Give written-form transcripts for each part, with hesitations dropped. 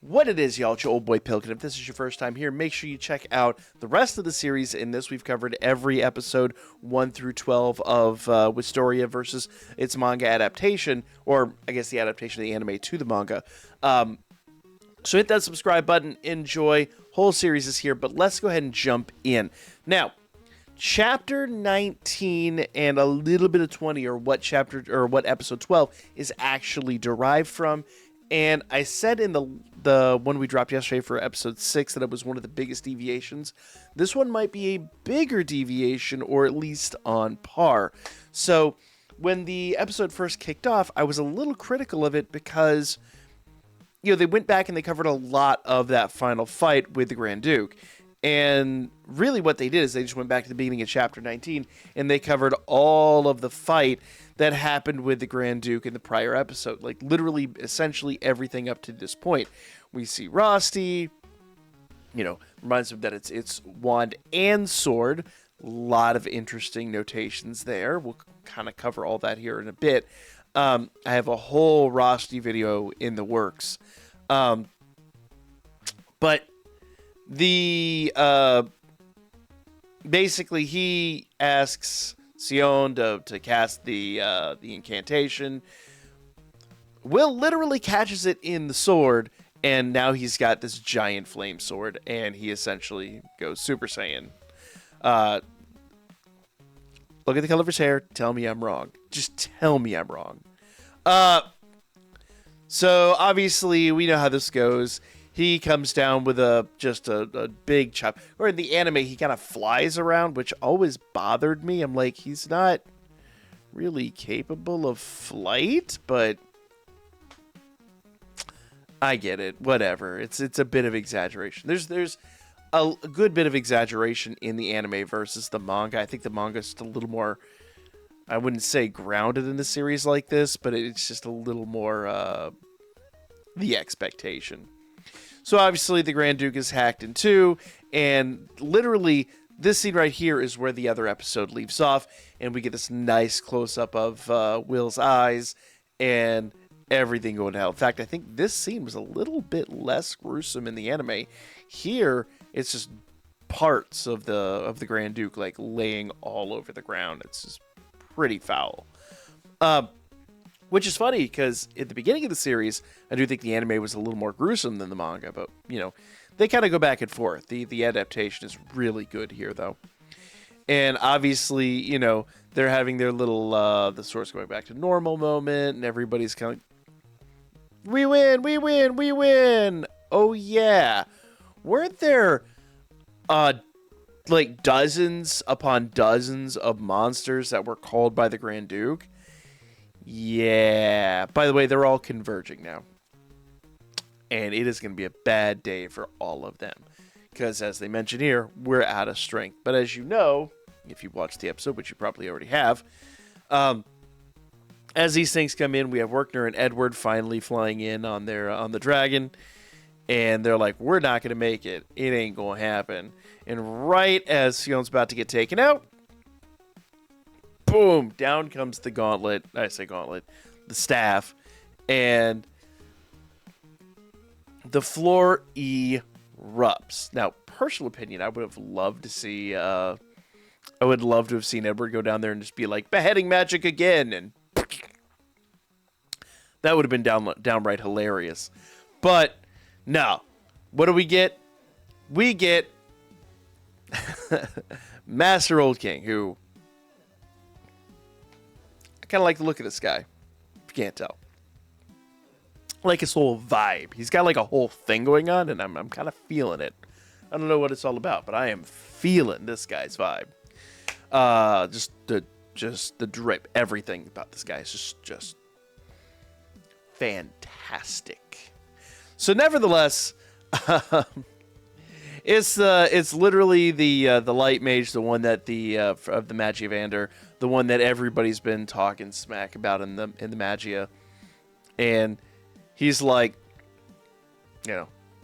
What it is, y'all, it's your old boy Pilkin. If this is your first time here, make sure you check out the rest of the series. In this, we've covered every episode 1 through 12 of Wistoria versus its manga adaptation, or I guess the adaptation of the anime to the manga. So hit that subscribe button, enjoy. Whole series is here, but let's go ahead and jump in. Now, Chapter 19 and a little bit of 20 are what episode 12 is actually derived from. And I said in the one we dropped yesterday for episode 6 that it was one of the biggest deviations. This one might be a bigger deviation, or at least on par. So when the episode first kicked off, I was a little critical of it because, they went back and they covered a lot of that final fight with the Grand Duke. And really what they did is they just went back to the beginning of chapter 19 and they covered all of the fight that happened with the Grand Duke in the prior episode. Like literally, essentially everything up to this point. We see Rosti, reminds him that it's wand and sword. A lot of interesting notations there. We'll kind of cover all that here in a bit. I have a whole Rosti video in the works. But the basically he asks Sion to cast the incantation. Will literally catches it in the sword, and now he's got this giant flame sword, and he essentially goes Super Saiyan. Look at the color of his hair. Tell me I'm wrong. Just tell me I'm wrong. So obviously we know how this goes. He comes down with just a big chop. Or in the anime, he kind of flies around, which always bothered me. I'm like, he's not really capable of flight, but I get it. Whatever. It's a bit of exaggeration. There's a good bit of exaggeration in the anime versus the manga. I think the manga is just a little more, I wouldn't say grounded in a series like this, but it's just a little more the expectation. So obviously the Grand Duke is hacked in two, and literally this scene right here is where the other episode leaves off, and we get this nice close-up of Will's eyes and everything going to hell. In fact, I think this scene was a little bit less gruesome in the anime. Here, it's just parts of the Grand Duke like laying all over the ground. It's just pretty foul. Which is funny, because at the beginning of the series, I do think the anime was a little more gruesome than the manga, but, they kind of go back and forth. The adaptation is really good here, though. And obviously, they're having their little, the sword's going back to normal moment, and everybody's kind of, we win, we win, we win! Oh, yeah. Weren't there, like, dozens upon dozens of monsters that were called by the Grand Duke? Yeah. By the way, they're all converging now. And it is going to be a bad day for all of them. Because as they mention here, we're out of strength. But as you know, if you watched the episode, which you probably already have, as these things come in, we have Werkner and Edward finally flying in on the dragon. And they're like, we're not going to make it. It ain't going to happen. And right as Sion's about to get taken out, boom, down comes the gauntlet. I say gauntlet. The staff. And the floor erupts. Now, personal opinion, I would have loved to see, I would love to have seen Edward go down there and just be like, beheading magic again. And that would have been downright hilarious. But, no. What do we get? We get Master Old King, who I kind of like the look of this guy, if you can't tell. I like his whole vibe. He's got like a whole thing going on, and I'm kind of feeling it. I don't know what it's all about, but I am feeling this guy's vibe. Just the drip, everything about this guy is just fantastic. So nevertheless, it's literally the light mage, the one that of the Magiavander, the one that everybody's been talking smack about in the Magia, and he's like,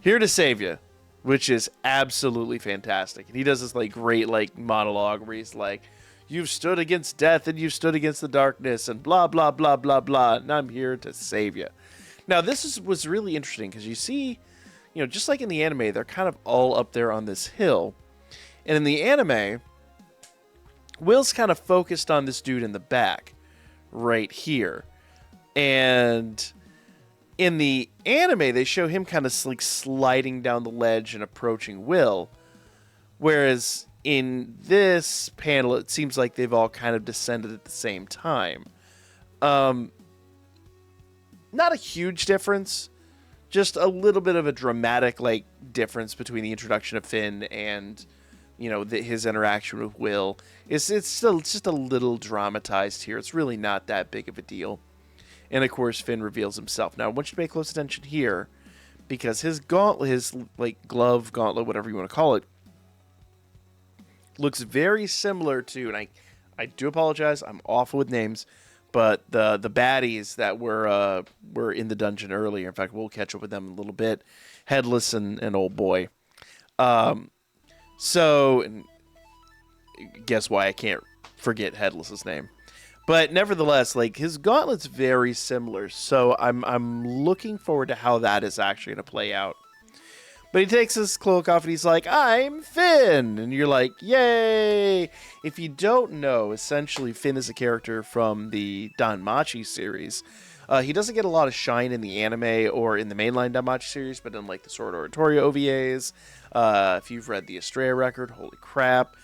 here to save you, which is absolutely fantastic. And he does this like great like monologue where he's like, you've stood against death and you've stood against the darkness and blah blah blah blah blah, and I'm here to save you. Now this was really interesting because you see just like in the anime, they're kind of all up there on this hill. And in the anime, Will's kind of focused on this dude in the back right here. And in the anime, they show him kind of like sliding down the ledge and approaching Will. Whereas in this panel, it seems like they've all kind of descended at the same time. Not a huge difference. Just a little bit of a dramatic like difference between the introduction of Finn and his interaction with Will. It's still just a little dramatized here. It's really not that big of a deal. And of course, Finn reveals himself. Now, I want you to pay close attention here, because his gauntlet, his like glove, gauntlet, whatever you want to call it, looks very similar to, and I do apologize, I'm awful with names, but the baddies that were in the dungeon earlier. In fact, we'll catch up with them in a little bit. Headless and Old Boy. So, and guess why I can't forget Headless's name. But nevertheless, like, his gauntlet's very similar, so I'm looking forward to how that is actually going to play out. But he takes his cloak off and he's like, "I'm Finn!" And you're like, yay! If you don't know, essentially Finn is a character from the Danmachi series. He doesn't get a lot of shine in the anime or in the mainline Danmachi series, but in like the Sword Oratorio OVAs. If you've read the Wistoria record, holy crap.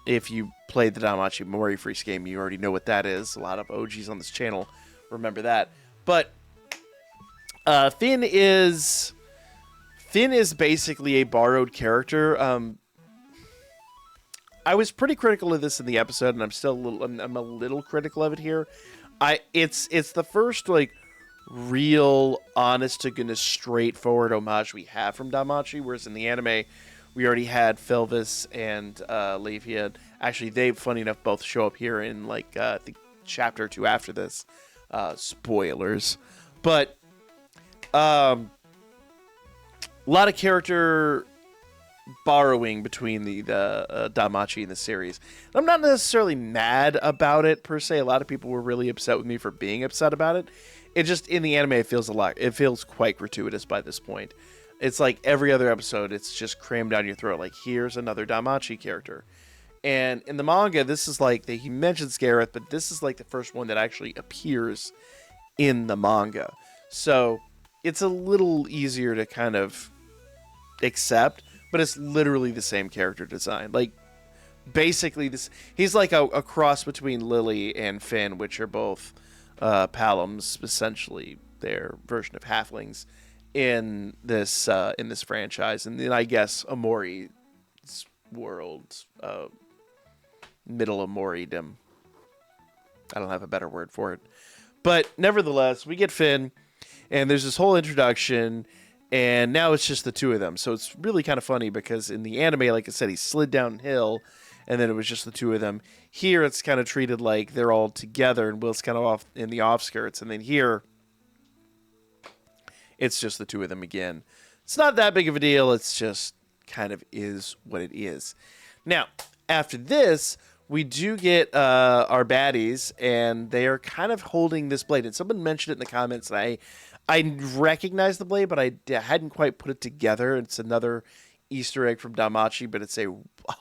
If you played the Danmachi Omori Freeze game, you already know what that is. A lot of OGs on this channel remember that. But Finn is basically a borrowed character. I was pretty critical of this in the episode, and I'm a little critical of it here. It's the first like real, honest to goodness, straightforward homage we have from Danmachi, whereas in the anime we already had Felvis and Levia. Actually, they, funny enough, both show up here in like the chapter 2 after this. Spoilers, but a lot of character borrowing between the Danmachi and the series. I'm not necessarily mad about it per se. A lot of people were really upset with me for being upset about it. It just, in the anime, it feels quite gratuitous by this point. It's like every other episode, it's just crammed down your throat. Like, here's another Danmachi character. And in the manga, this is like, he mentions Gareth, but this is like the first one that actually appears in the manga. So it's a little easier to kind of accept, but it's literally the same character design. Like, basically, he's like a cross between Lily and Finn, which are both Palums, essentially their version of halflings in this franchise. And then I guess Omori's world, middle Omoridom. I don't have a better word for it. But nevertheless, we get Finn, and there's this whole introduction, and now it's just the two of them. So it's really kind of funny because in the anime, like I said, he slid downhill, and then it was just the two of them. Here, it's kind of treated like they're all together, and Will's kind of off in the offskirts. And then here, it's just the two of them again. It's not that big of a deal. It's just kind of is what it is. Now, after this, we do get our baddies, and they are kind of holding this blade. And someone mentioned it in the comments, and I recognize the blade, but I hadn't quite put it together. It's another Easter egg from Danmachi, but it's a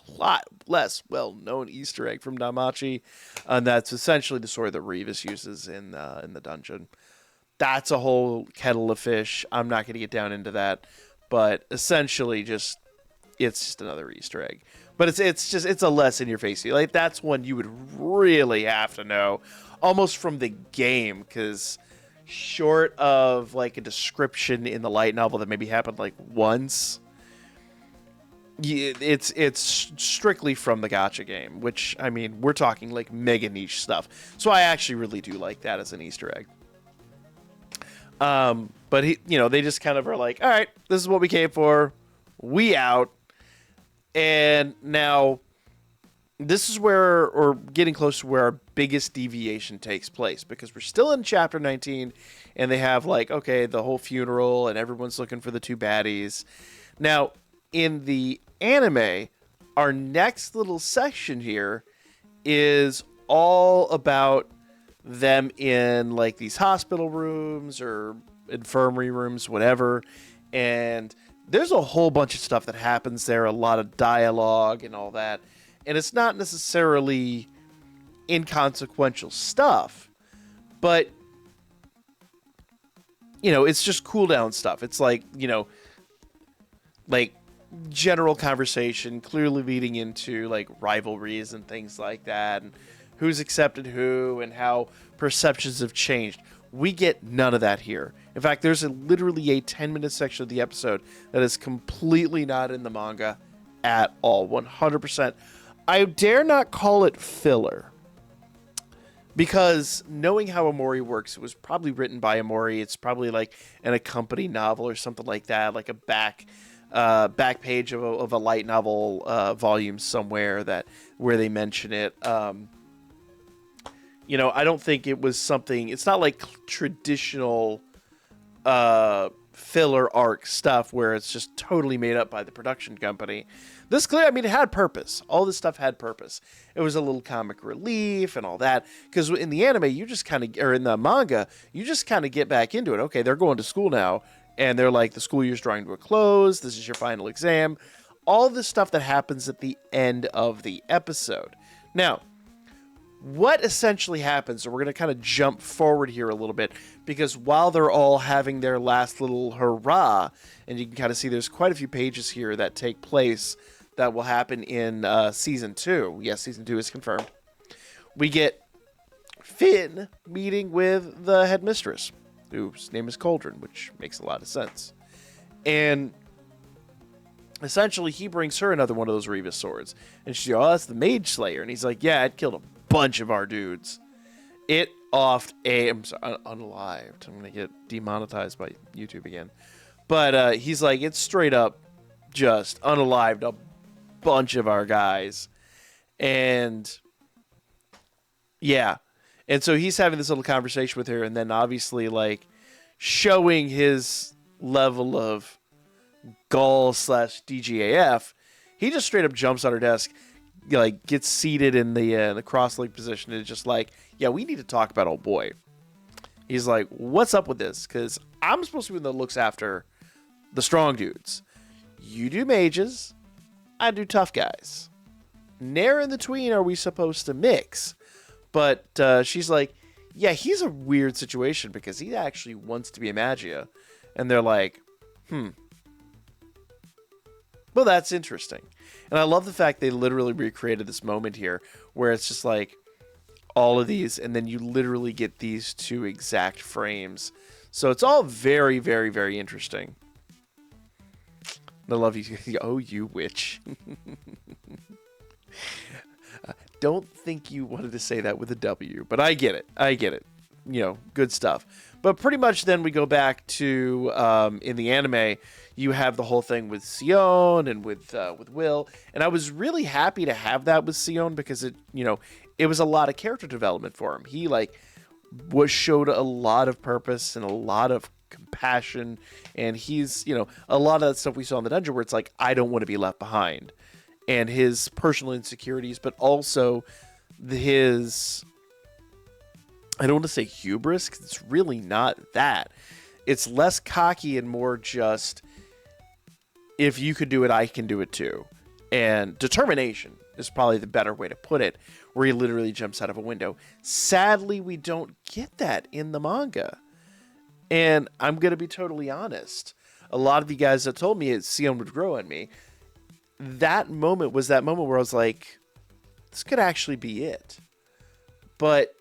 lot less well-known Easter egg from Danmachi, and that's essentially the sword that Revis uses in the dungeon. That's a whole kettle of fish. I'm not going to get down into that, but essentially, it's just another Easter egg. But it's a less in your face. Like, that's one you would really have to know, almost from the game, because short of like a description in the light novel that maybe happened like once, it's strictly from the gacha game, which, I mean, we're talking like mega niche stuff. So I actually really do like that as an Easter egg. But they just kind of are like, all right, this is what we came for. We out. And now this is where, or getting close to where our biggest deviation takes place, because we're still in chapter 19 and they have like, okay, the whole funeral and everyone's looking for the two baddies. Now, in the anime, our next little section here is all about them in like these hospital rooms or infirmary rooms, whatever. And there's a whole bunch of stuff that happens there, a lot of dialogue and all that. And it's not necessarily inconsequential stuff, but, you know, it's just cool down stuff. It's like, you know, like general conversation, clearly leading into like rivalries and things like that, and who's accepted who and how perceptions have changed. We get none of that here. In fact, there's literally a 10-minute section of the episode that is completely not in the manga at all. 100%. I dare not call it filler, because knowing how Omori works, it was probably written by Omori. It's probably like an accompanied novel or something like that, like a back page of a light novel volume somewhere where they mention it. You know, I don't think it was something. It's not like traditional filler arc stuff where it's just totally made up by the production company. This clear, I mean, it had purpose. All this stuff had purpose. It was a little comic relief and all that. Because in the anime, you just kind of, or in the manga, you just kind of get back into it. Okay, they're going to school now, and they're like, the school year's drawing to a close. This is your final exam. All this stuff that happens at the end of the episode. Now, what essentially happens, so we're going to kind of jump forward here a little bit, because while they're all having their last little hurrah, and you can kind of see there's quite a few pages here that take place that will happen in Season 2. Yes, Season 2 is confirmed. We get Finn meeting with the headmistress, whose name is Cauldron, which makes a lot of sense. And essentially, he brings her another one of those Revis swords. And she's like, oh, that's the Mage Slayer. And he's like, yeah, it killed a bunch of our dudes. It offed I'm sorry, unalived. I'm going to get demonetized by YouTube again. But he's like, it's straight up just unalived a bunch of our guys. And yeah. And so he's having this little conversation with her, and then obviously like showing his level of gall/DGAF, he just straight up jumps on her desk, like gets seated in the cross-legged position, and is just like, yeah, we need to talk about old boy. He's like, what's up with this? Because I'm supposed to be the one that looks after the strong dudes. You do mages, I do tough guys. Nary in the tween are we supposed to mix. But she's like, yeah, he's a weird situation because he actually wants to be a Magia. And they're like, well, that's interesting. And I love the fact they literally recreated this moment here where it's just like all of these, and then you literally get these two exact frames. So it's all very, very, very interesting. I love you. Oh, you witch. Don't think you wanted to say that with a W, but I get it. I get it. You know, good stuff. But pretty much then we go back to, in the anime, you have the whole thing with Sion and with Will. And I was really happy to have that with Sion because it was a lot of character development for him. He showed a lot of purpose and a lot of compassion. And he's, a lot of that stuff we saw in the dungeon where it's like, I don't want to be left behind. And his personal insecurities, but also his, I don't want to say hubris, because it's really not that. It's less cocky and more just, if you could do it, I can do it too. And determination is probably the better way to put it, where he literally jumps out of a window. Sadly, we don't get that in the manga. And I'm going to be totally honest. A lot of you guys that told me Sion would grow on me, that moment was that moment where I was like, this could actually be it. But,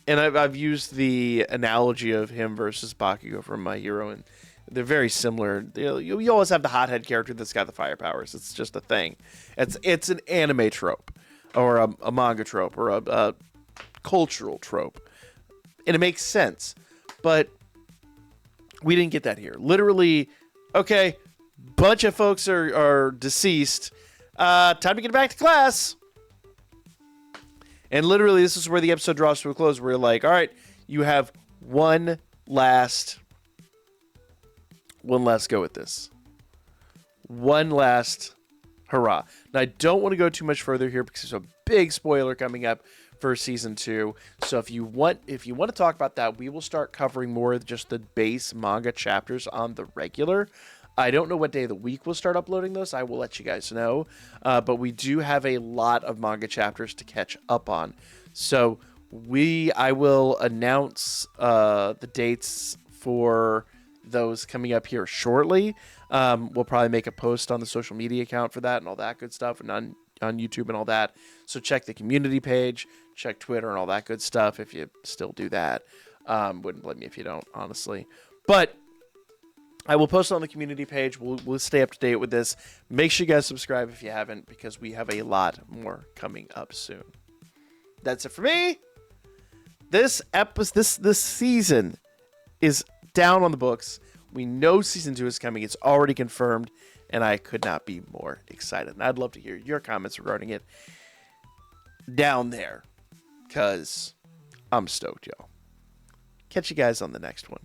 and I've used the analogy of him versus Bakugo from My Hero, and they're very similar. You always have the hothead character that's got the fire powers. It's just a thing. It's an anime trope, or a manga trope, or a cultural trope. And it makes sense. But we didn't get that here. Literally, okay, bunch of folks are deceased. Time to get back to class. And literally, this is where the episode draws to a close. Where you're like, all right, you have one last go at this. One last hurrah. Now, I don't want to go too much further here because there's a big spoiler coming up for season 2. So if you want to talk about that, we will start covering more of just the base manga chapters on the regular. I don't know what day of the week we'll start uploading those. I will let you guys know. But we do have a lot of manga chapters to catch up on. So I will announce the dates for those coming up here shortly. We'll probably make a post on the social media account for that and all that good stuff, and on YouTube and all that. So check the community page, check Twitter and all that good stuff if you still do that. Wouldn't blame me if you don't, honestly. But I will post it on the community page. We'll stay up to date with this. Make sure you guys subscribe if you haven't, because we have a lot more coming up soon. That's it for me. This season is down on the books. We know season 2 is coming. It's already confirmed, and I could not be more excited. And I'd love to hear your comments regarding it down there, because I'm stoked, y'all. Catch you guys on the next one.